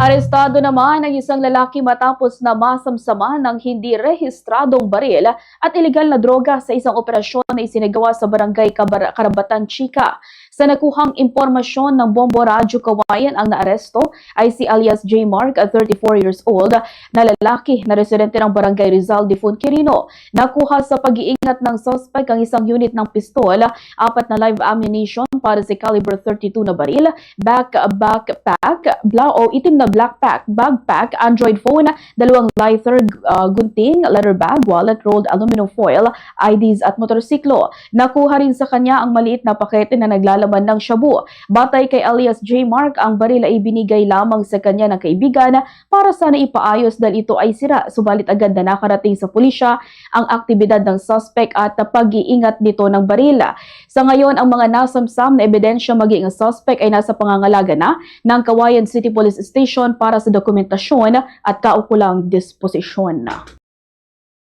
Arestado naman ang isang lalaki matapos na masamsama ng hindi rehistradong baril at ilegal na droga sa isang operasyon na isinagawa sa barangay Karabatan, Chica. Sa nakuhang impormasyon ng Bombo Radyo Kawayan, ang naaresto ay si alias J. Mark, 34 years old, na lalaki na residente ng barangay Rizal de Quirino. Nakuha sa pag-iingat ng suspect ang isang unit ng pistol, 4 na live ammunition para sa caliber 32 na baril, backpack, itim na backpack, Android phone, 2 lighter, gunting, leather bag, wallet, rolled aluminum foil, IDs at motorsiklo. Nakuha rin sa kanya ang maliit na pakete na naglalaman ng shabu. Batay kay alias J. Mark, ang baril ay binigay lamang sa kanya ng kaibigan para sana ipaayos dahil ito ay sira. Subalit agad na nakarating sa pulisya ang aktibidad ng suspect at pag-iingat nito ng baril. Sa ngayon, ang mga nasamsam na ebidensya maging ang suspect ay nasa pangangalaga na ng Kawayan City Police Station para sa dokumentasyon at kaukulang disposisyon.